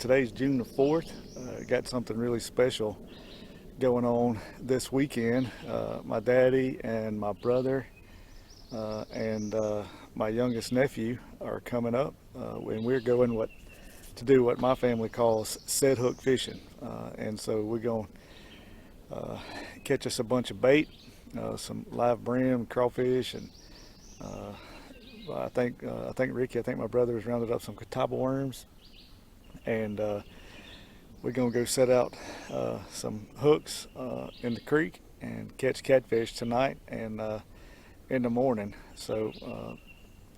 Today's June the 4th. Got something really special going on this weekend. My daddy and my brother and my youngest nephew are coming up, and we're going to do what my family calls set hook fishing. And so we're going to catch us a bunch of bait, some live brim, crawfish, and I think Ricky, I think my brother has rounded up some catawba worms, and we're gonna go set out some hooks in the creek and catch catfish tonight and in the morning. So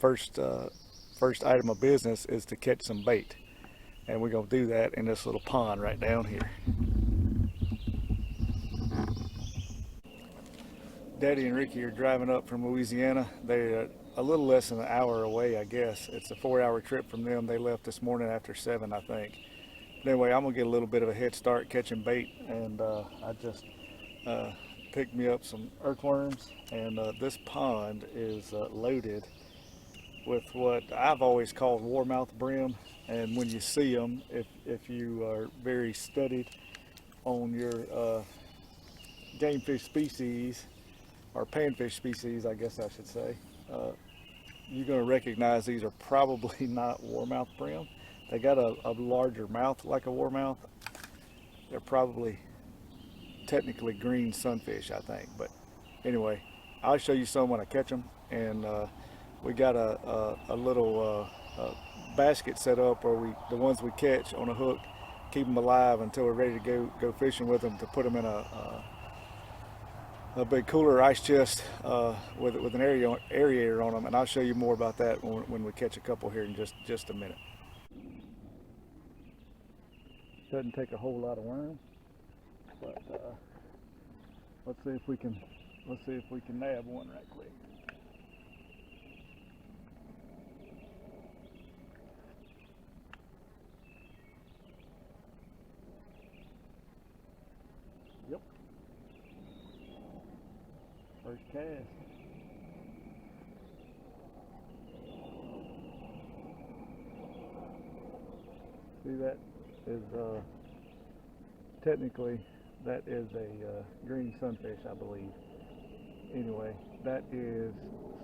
first item of business is to catch some bait, and we're gonna do that in this little pond right down here. Daddy and Ricky are driving up from Louisiana. They're a little less than an hour away, I guess. It's a 4-hour trip from them. They left this morning after 7, I think. But anyway, I'm gonna get a little bit of a head start catching bait, and I just picked me up some earthworms, and this pond is loaded with what I've always called warmouth brim. And when you see them, if you are very studied on your game fish species, or panfish species, I guess I should say, you're going to recognize these are probably not warmouth brim. They got a larger mouth like a warmouth. They're probably technically green sunfish, I think. But anyway, I'll show you some when I catch them. And we got a little basket set up where the ones we catch on a hook, keep them alive until we're ready to go fishing with them, to put them in a big cooler ice chest with an aerator on them, and I'll show you more about that when we catch a couple here in just a minute. Doesn't take a whole lot of worms, but let's see if we can nab one right quick. Yep. First cast. See, that is technically that is a green sunfish, I believe. Anyway, that is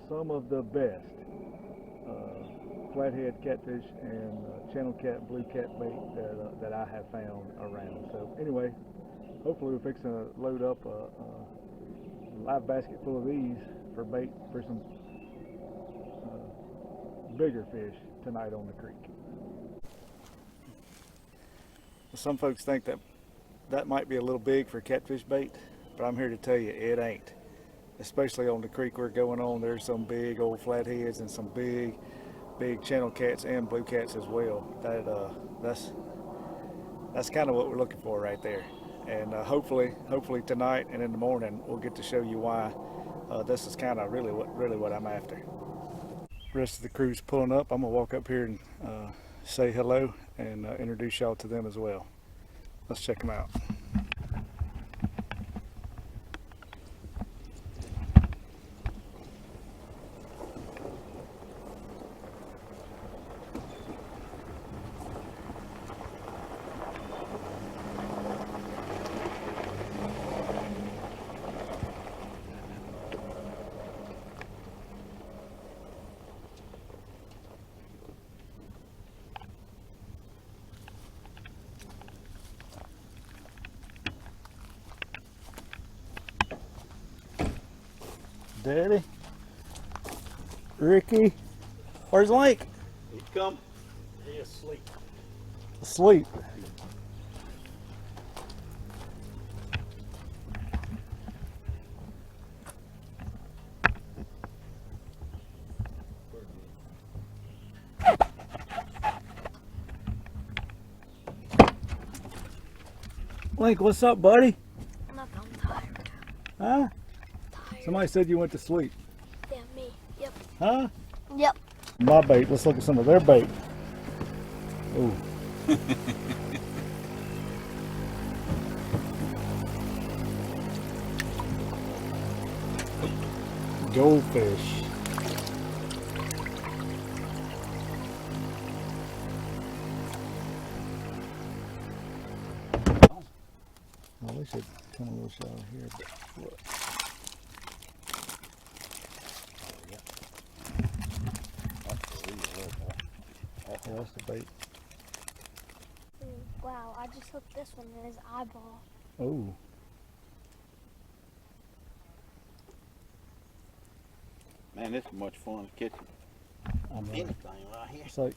some of the best flathead catfish and channel cat, blue cat bait that I have found around. So anyway, hopefully we're fixing to load up a live basket full of these for bait for some bigger fish tonight on the creek. Some folks think that might be a little big for catfish bait, but I'm here to tell you it ain't. Especially on the creek we're going on, there's some big old flatheads and some big channel cats and blue cats as well. That's kind of what we're looking for right there. And hopefully tonight and in the morning we'll get to show you why this is kind of really what I'm after. The rest of the crew's pulling up. I'm gonna walk up here and say hello and introduce y'all to them as well. Let's check them out. Daddy, Ricky, where's Link? He come. He asleep. Asleep. Link, what's up, buddy? Nothing, I'm tired. Huh? Tired. Somebody said you went to sleep. Yeah, me. Yep. Huh? Yep. My bait. Let's look at some of their bait. Ooh. Goldfish. Well, we should come a little shallow here, but look. Oh, that's the bait. Wow, I just hooked this one in his eyeball. Oh. Man, this is much fun catching I know. anything right here. It's like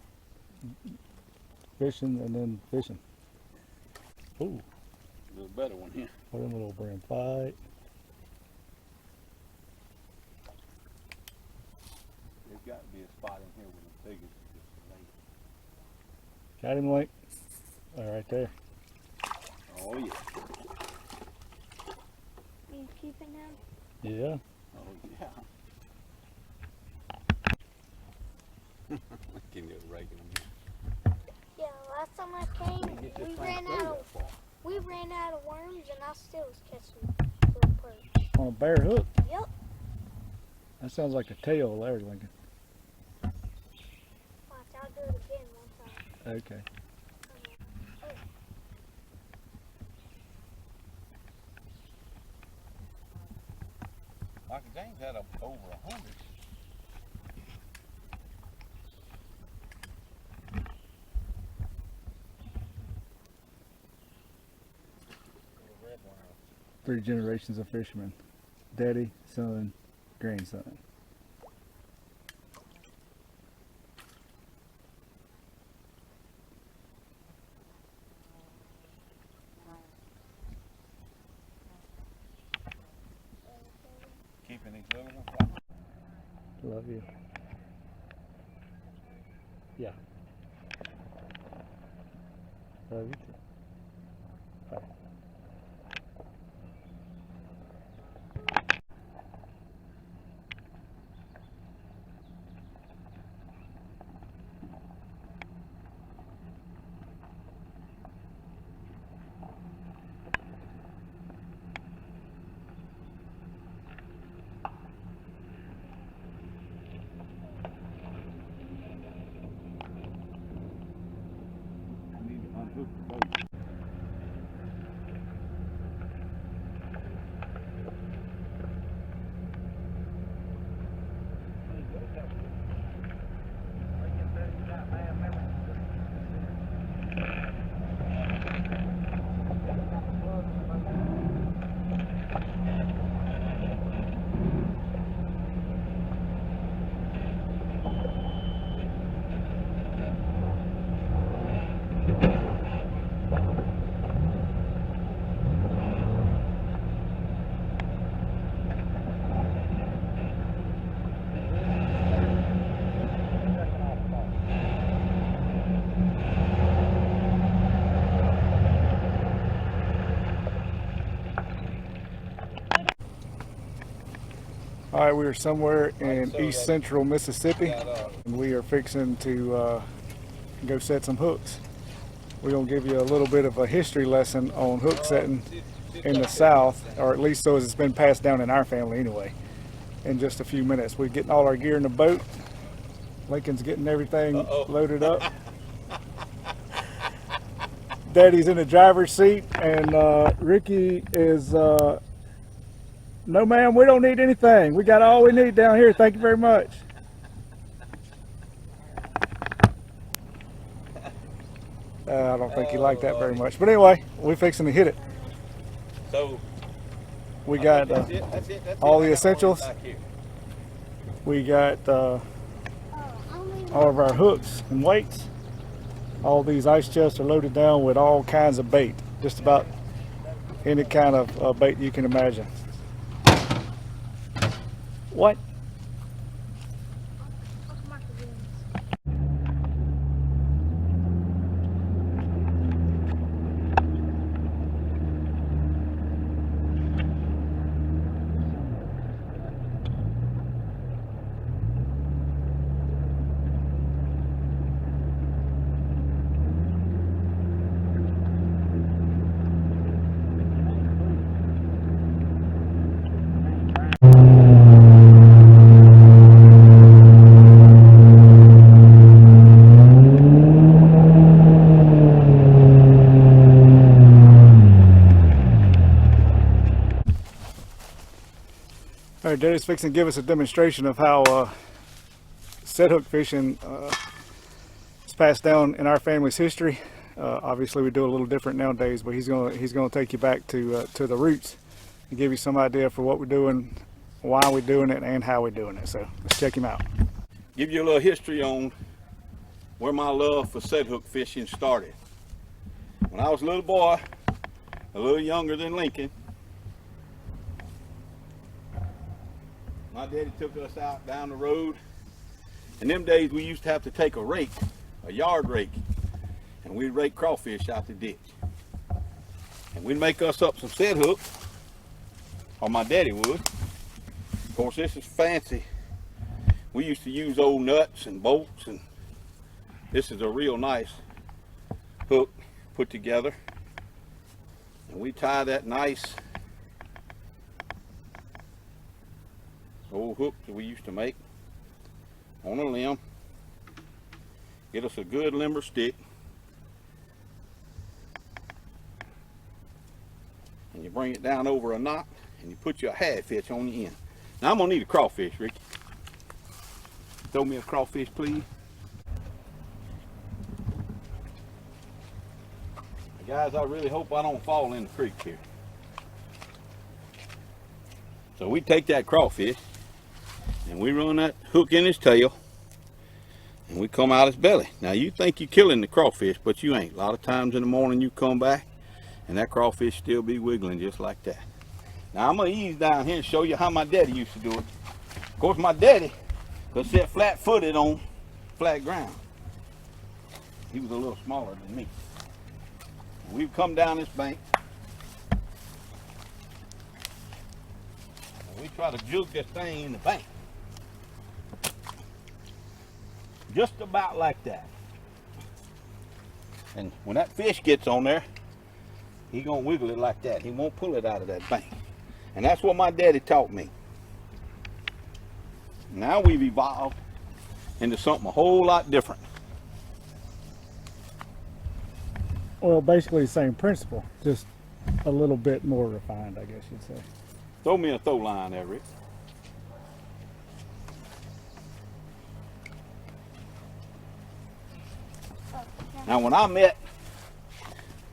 fishing and then fishing. Ooh, A little better one here. what them little brim fight. There's got to be a spot in here with the biggest. Got him, Link. All right there. Oh yeah. You keeping him? Yeah. Oh yeah. Can you raking them? Yeah, last time I came, we ran out of worms, and I still was catching little perch. On a bare hook. Yep. That sounds like a tail there, Lincoln. Watch, I'll do it again one time. Okay. Michael James had over 100. Three generations of fishermen. Daddy, son, grandson. Keeping these little ones. Love you. Yeah. Love you too. Bye. I need to unhook the boat. All right, we are somewhere in east central Mississippi, and we are fixing to go set some hooks. We're gonna give you a little bit of a history lesson on hook setting in the South, or at least so as it's been passed down in our family anyway, in just a few minutes. We're getting all our gear in the boat. Lincoln's getting everything loaded up. Daddy's in the driver's seat, and Ricky is no ma'am, we don't need anything. We got all we need down here. Thank you very much. I don't think he liked that very much. But anyway, we're fixing to hit it. So We got that's it. all the essentials. We got all of our hooks and weights. All these ice chests are loaded down with all kinds of bait. Just about any kind of bait you can imagine. What? All right, Daddy's fixing to give us a demonstration of how set hook fishing is passed down in our family's history. Obviously, we do it a little different nowadays, but he's gonna take you back to the roots and give you some idea for what we're doing, why we're doing it, and how we're doing it. So let's check him out. Give you a little history on where my love for set hook fishing started. When I was a little boy, a little younger than Lincoln, my daddy took us out down the road. In them days, we used to have to take a rake, a yard rake, and we'd rake crawfish out the ditch. And we'd make us up some set hooks, or my daddy would. Of course, this is fancy. We used to use old nuts and bolts, and this is a real nice hook put together. And we tie that nice old hook that we used to make on a limb. Get us a good limber stick. And you bring it down over a knot and you put your hadfish on the end. Now I'm gonna need a crawfish, Ricky. Throw me a crawfish, please. Guys, I really hope I don't fall in the creek here. So we take that crawfish and we run that hook in his tail and we come out his belly. Now you think you're killing the crawfish, but you ain't. A lot of times in the morning you come back and that crawfish still be wiggling just like that. Now I'm gonna ease down here and show you how my daddy used to do it. Of course my daddy could sit flat-footed on flat ground. He was a little smaller than me. We've come down this bank and we try to juke this thing in the bank. Just about like that. And when that fish gets on there, he gonna wiggle it like that. He won't pull it out of that bank. And that's what my daddy taught me. Now we've evolved into something a whole lot different. Well, basically the same principle, just a little bit more refined, I guess you'd say. Throw me a throw line there, Rick. Now when I met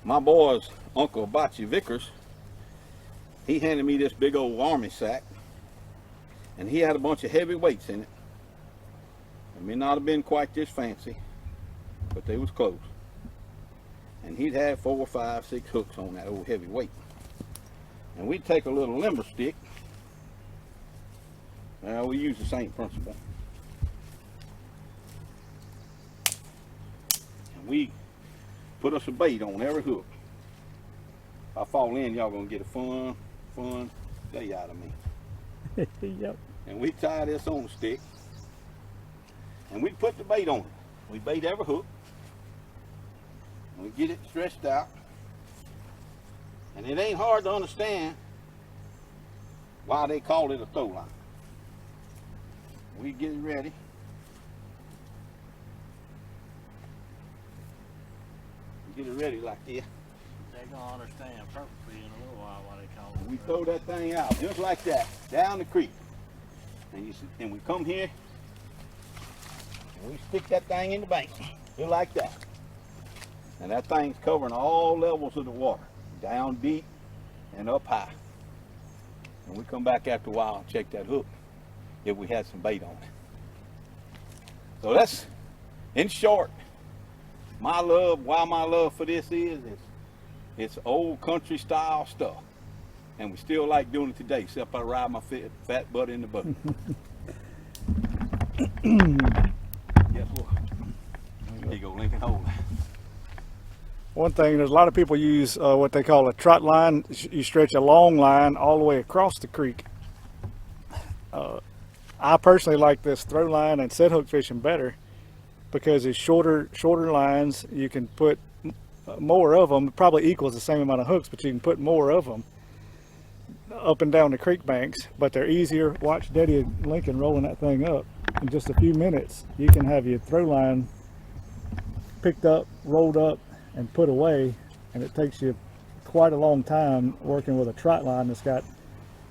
my boy's Uncle Bocce Vickers, he handed me this big old army sack and he had a bunch of heavy weights in it. It may not have been quite this fancy, but they was close. And he'd have 4, 5, 6 hooks on that old heavy weight. And we'd take a little limber stick. Now we use the same principle. And we put us a bait on every hook. If I fall in, y'all gonna get a fun day out of me. Yep. And we tie this on the stick. And we put the bait on it. We bait every hook. We get it stretched out, and it ain't hard to understand why they call it a throw line. We get it ready. Get it ready like this. They're gonna understand perfectly in a little while why they call it. We throw that thing out just like that down the creek, and we come here and we stick that thing in the bank just like that. And that thing's covering all levels of the water, down deep and up high. And we come back after a while and check that hook if we had some bait on it. So that's, in short, my love, why my love for this is it's old country style stuff. And we still like doing it today, except I ride my fat butt in the boat. Guess what? There you go, Lincoln, hold it. One thing, there's a lot of people use what they call a trot line. You stretch a long line all the way across the creek. I personally like this throw line and set hook fishing better because it's shorter lines. You can put more of them. It probably equals the same amount of hooks, but you can put more of them up and down the creek banks, but they're easier. Watch Daddy and Lincoln rolling that thing up. In just a few minutes, you can have your throw line picked up, rolled up, and put away, and it takes you quite a long time working with a trot line that's got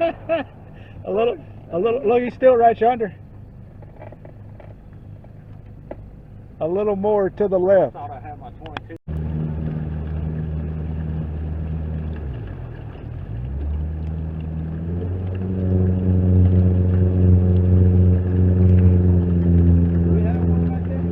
A little, look, he's still right yonder. A little more to the I left. thought I had my 22. We have one right there.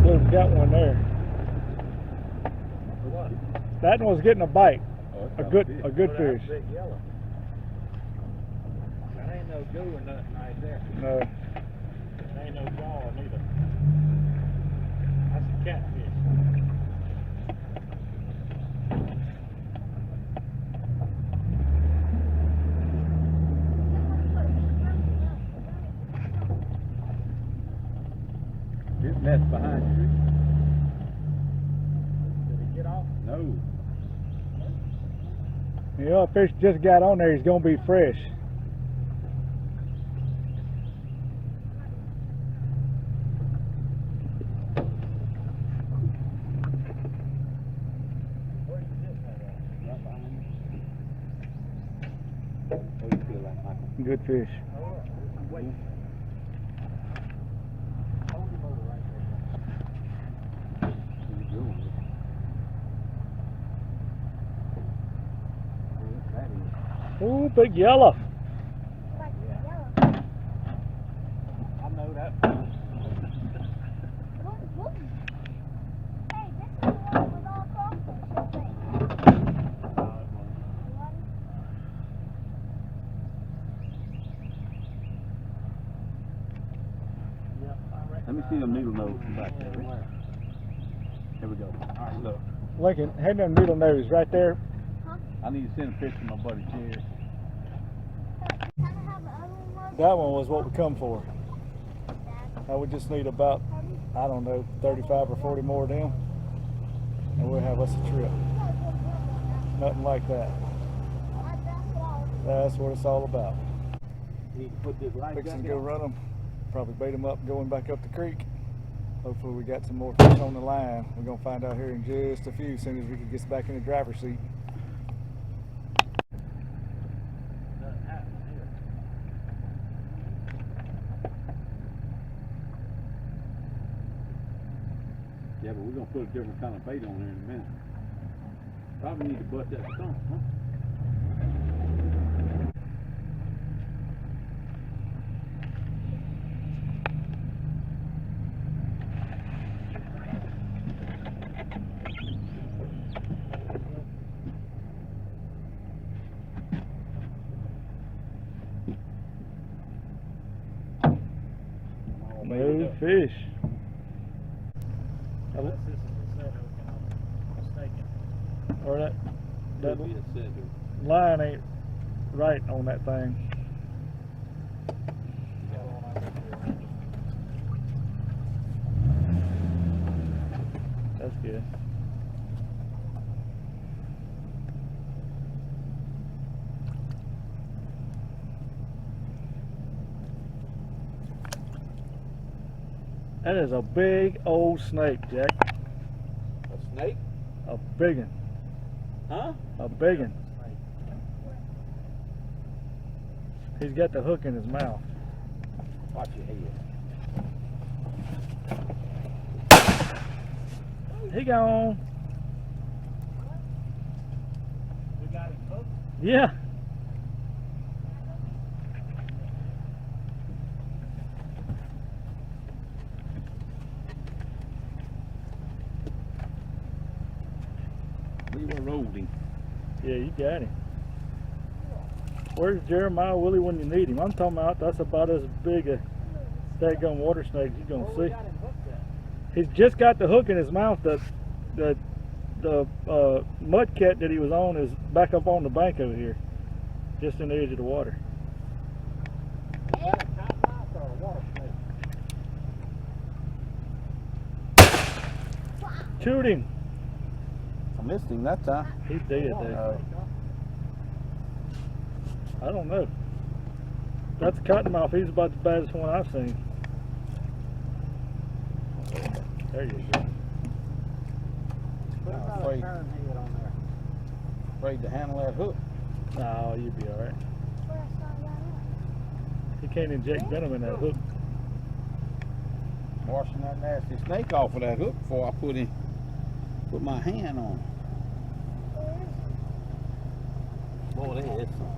Look, got one there. That one was getting a bite. A good fish. Big yellow. That ain't no goo or nothing right there. No. That ain't no jaw neither. That's a catfish. This nest behind you. Did it get off? No. You know, a fish just got on there, he's gonna be fresh. Where's the dip at? Right behind you. What do you feel like, Michael? Good fish. Wait. Hold him over right there. He's a good one. That is. Ooh, big yellow. Like yellow. I know that. Look, look. Hey, this is the one with all crawfish, I think. One. Yep, I reckon. Let me see them needle nose from back there. Ready? Here we go. All right, look. Lincoln, hand them needle nose right there. I need to send a picture to my buddy Jerry. Can I have the other one? That one was what we come for. I would just need about, I don't know, 35 or 40 more of them, and we'll have us a trip. Nothing like that. That's what it's all about. You can put this light Fixing to jacket go on. run them, probably bait them up going back up the creek. Hopefully we got some more fish on the line. We're gonna find out here in just a few, as soon as we can get back in the driver's seat. Nothing happened here. Yeah, but we're gonna put a different kind of bait on there in a minute. Probably need to butt that stump, huh? No fish. Unless this is a setup and I'm mistaken. Or that Could be a setter. line ain't right on that thing. That's good. That is a big old snake, Jack. A snake? A big one. Huh? A big one. He's got the hook in his mouth. Watch your head. He gone. We got him hooked. Yeah. rolled him. Yeah, you got him. Where's Jeremiah Willie when you need him? I'm talking about that's about as big a daggone water snake as you're gonna see. He's just got the hook in his mouth. The mud cat that he was on is back up on the bank over here, just in the edge of the water. Shoot him. I missed him that time. He's dead there. I don't know. That's a cottonmouth. He's about the baddest one I've seen. There you go. Afraid to handle that hook. No, you'll be alright. He can't inject venom in that hook. Washing that nasty snake off of that hook before I put my hand on it. Boy, there is some.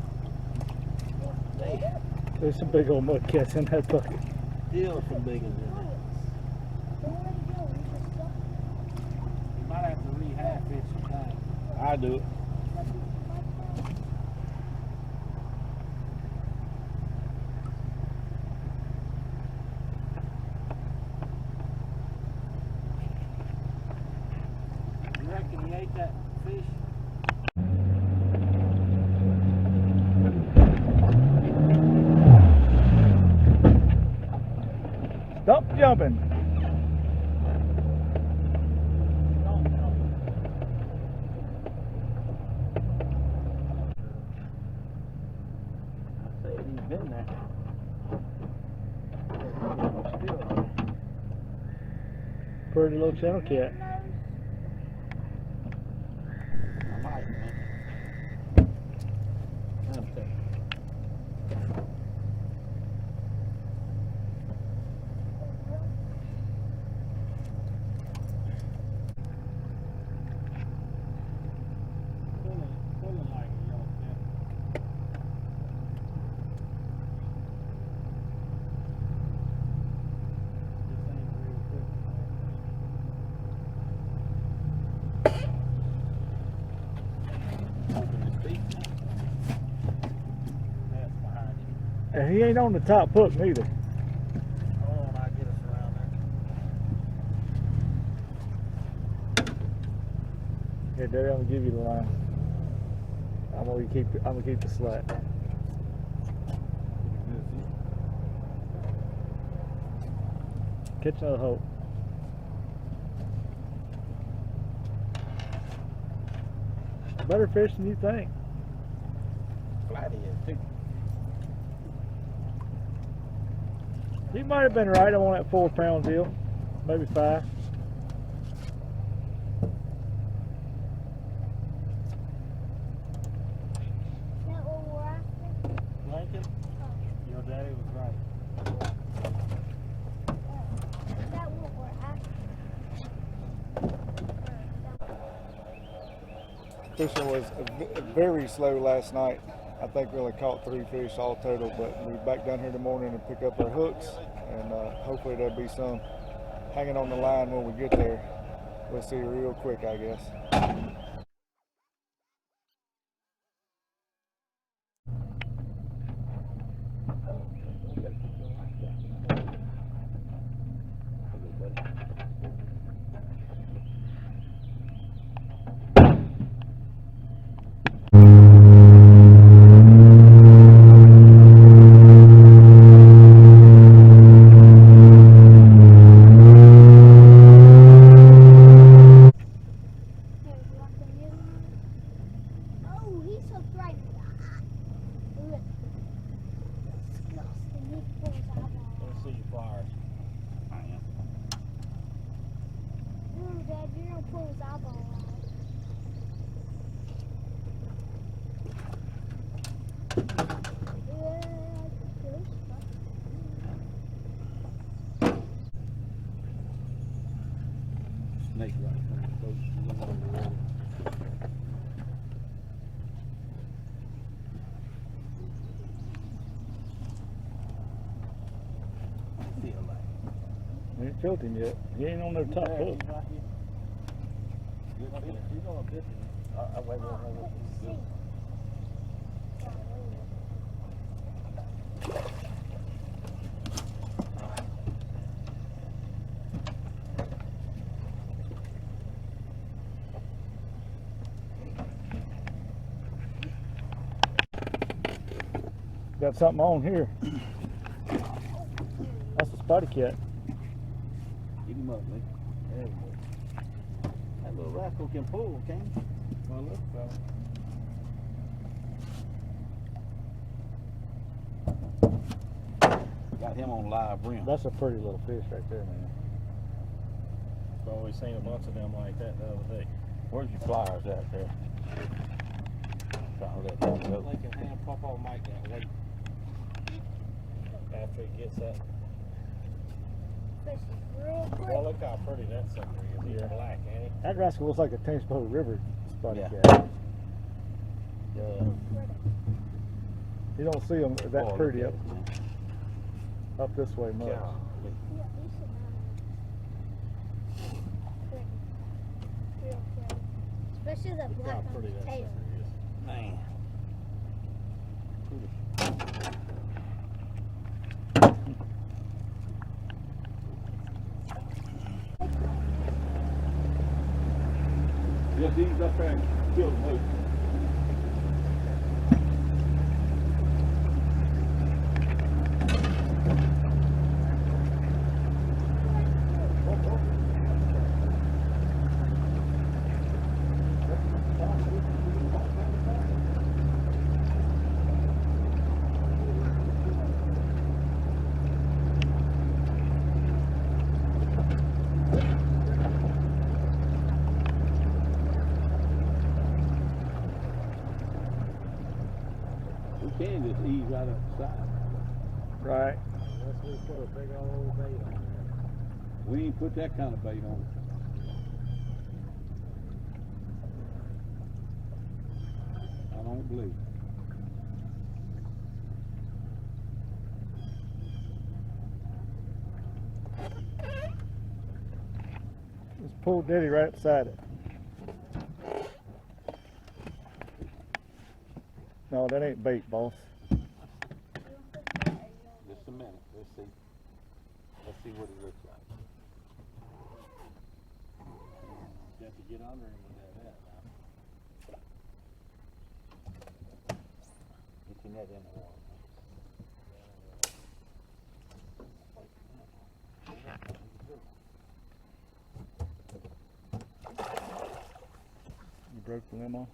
There's some big old mud cats in that bucket. Still some big ones in there. You might have to rehab fish sometime. I do it. You reckon he ate that fish? Stop jumping. I said he's been there. Pretty little channel cat. I might, man. Okay. And he ain't on the top hook neither. Hold on, I'll get us around there. Yeah, Daddy, I'm gonna give you the line. I'm gonna keep the slack. Catch another hope. Better fish than you think. Flatty is too. You might have been right on that 4-pound deal, maybe 5. Lincoln? Your daddy was right. Fishing was very slow last night. I think we only caught 3 fish all total, but we're back down here in the morning and pick up our hooks, and hopefully there'll be some hanging on the line when we get there. We'll see real quick, I guess. Let's see your pliers. Dad, you're gonna pull his eyeball out. Snake right from the boat. We ain't killed him yet. He ain't on no top hook. He's on a bit. Wait. Got something on here. That's a spotty cat. Get him up, Lee. There we go. That little rascal can pull, can't he? Well, look, fella. Got him on live brim. That's a pretty little fish right there, man. I've always seen a bunch of them like that the other day. Where's your pliers at there? Trying to let him go. They can hand Papa Mike that way. After he gets that. Fish is real quick. Well, look how pretty that sucker is. He's Yeah. black, ain't he? That rascal looks like a Thamesboro River spotty Yeah. cat. Pretty. You don't see them that Oh, pretty look up, at it, man. up this way much. Golly. Yeah, you should have it. Pretty. Real pretty. Especially the Look black how on pretty the that tail. sucker is. Man. Just ease up there and kill the moose. We can just ease right up the side. Right. Unless we put a big old bait on there. We ain't put that kind of bait on it. I don't believe it. Just pull Daddy right beside it. No, that ain't bait, boss. Just a minute. Let's see. Let's see what it looks like. You have to get under him with that net now. Get your net in the water. You broke the limb off?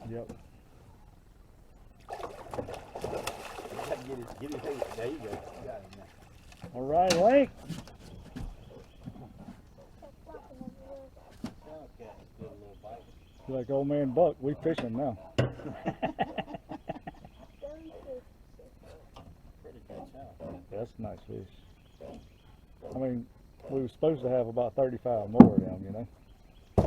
Yep. Get his head. There you go. You got him now. All right, Link. Okay, good little bite. You're like old man Buck. We fishing now. Pretty good shot. That's a nice fish. I mean, we were supposed to have about 35 more of them, you know. I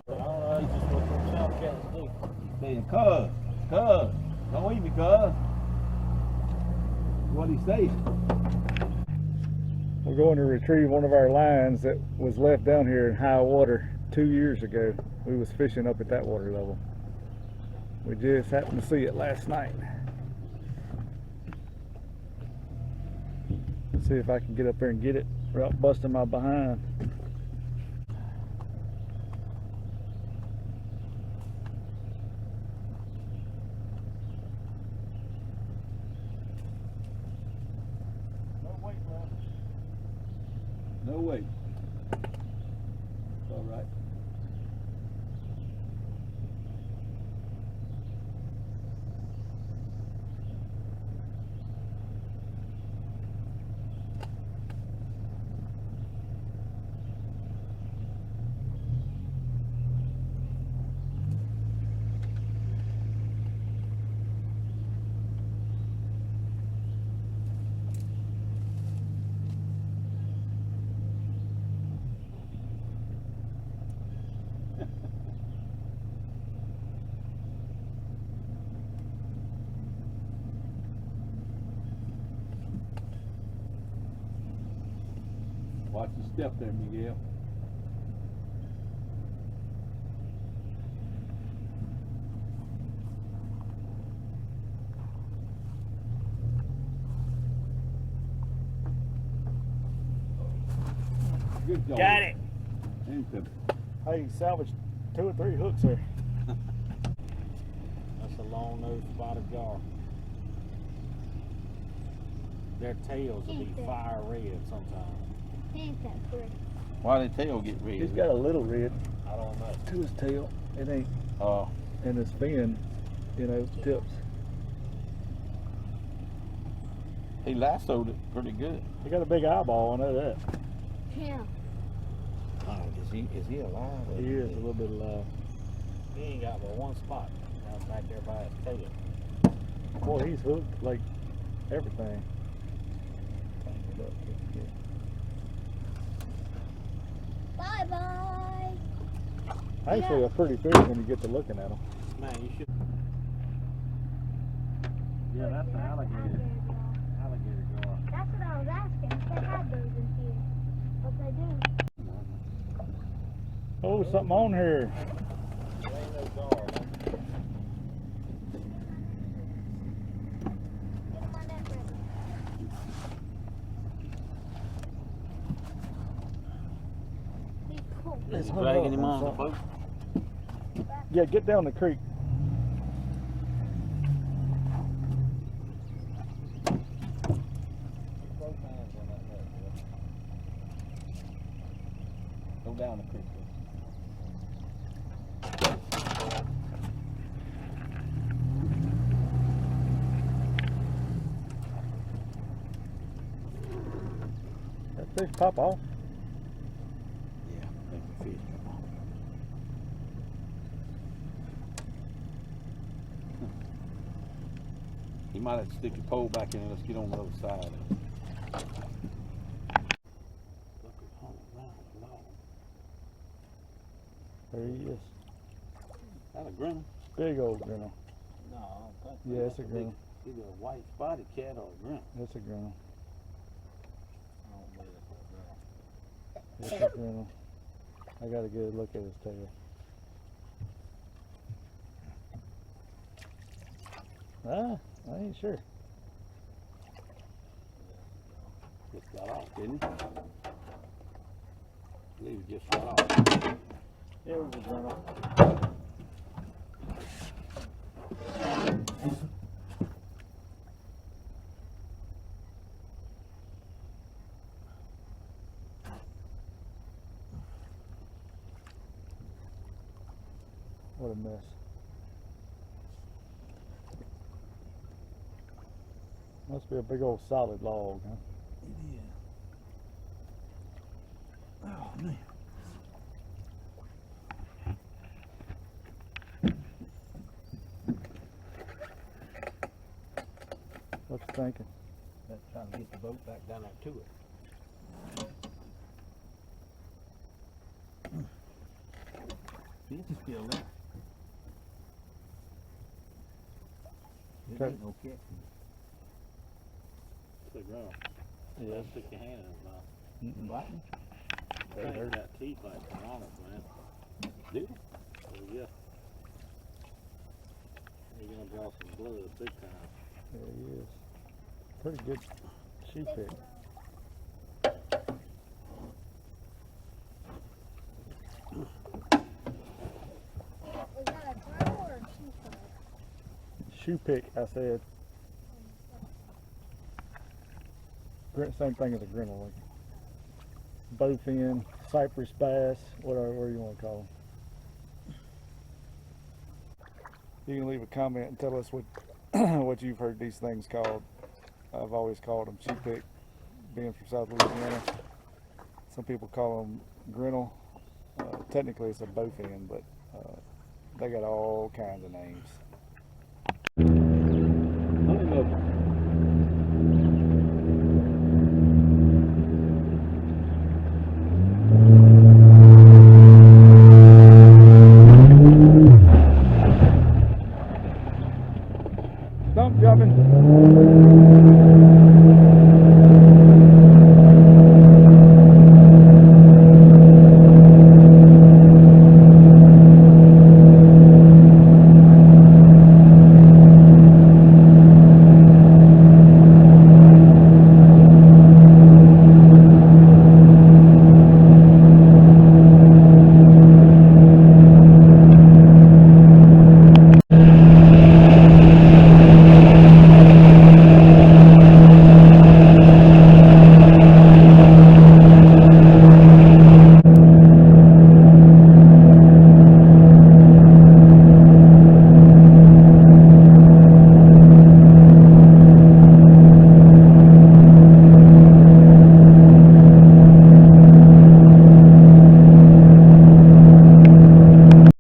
don't know, he just what them south cats do. Saying, cuz, don't eat me, cuz. What he say? We're going to retrieve one of our lines that was left down here in high water 2 years ago. We was fishing up at that water level. We just happened to see it last night. See if I can get up there and get it without busting my behind. No way. It's all right. Watch the step there, Miguel. Good job. Got it. Anything. Hey, salvaged 2 or 3 hooks there. That's a long-nosed spotted gar. Their tails will be fire red sometimes. Ain't that pretty? Why did tail get red? He's got a little red I don't know. to his tail. It ain't, Oh, and his fin, you know, tips. he lassoed it pretty good. He got a big eyeball, I know that. Yeah. Oh, is he alive? He is a little bit alive. He ain't got but one spot. That's back there by his tail. Boy, he's hooked like everything. Bye-bye. Actually, a pretty fish when you get to looking at him. Man, you should. Yeah, that's an alligator. Alligator gar. That's what I was asking. If they had those in here. But they do. Oh, something on here. There ain't no gar. Get my net ready. Be cool. It's You hung dragging up him on on the something. boat? Yeah, get down the creek. Go down the creek. That fish pop off. Yeah, make the fish come on. You might have to stick your pole back in and let's get on the other side of it. Look at home, long. There he is. That a grinner? Big old grinner. No, I don't think so. Yeah, it's a grinner. Either a white spotted cat or a grinner. That's a grinner. I don't believe it's a gar. That's a grinner. I gotta get a look at his tail. Ah, I ain't sure. Just got off, didn't he? I believe he just got off. It was a grinner. What a mess. Must be a big old solid log, huh? It is. Oh, man. What you thinking? Let's try to get the boat back down there to it. Fish is still there. There Okay. ain't no catch. It's a gar. Yeah. Stick your hand in his mouth. Mm-mm. Biting? They heard that teeth like piranhas, man. Dude. Oh, yeah. You're gonna draw some blood big time. There he is. Pretty good shoe pick. Was that a turtle or a sheep? Shoe pick, I said. Same thing as a grinnell, like bowfin, cypress bass, whatever you want to call them. You can leave a comment and tell us what what you've heard these things called. I've always called them shoe pick, being from South Louisiana. Some people call them grinnell. Technically it's a bowfin, but they got all kinds of names. Let me look.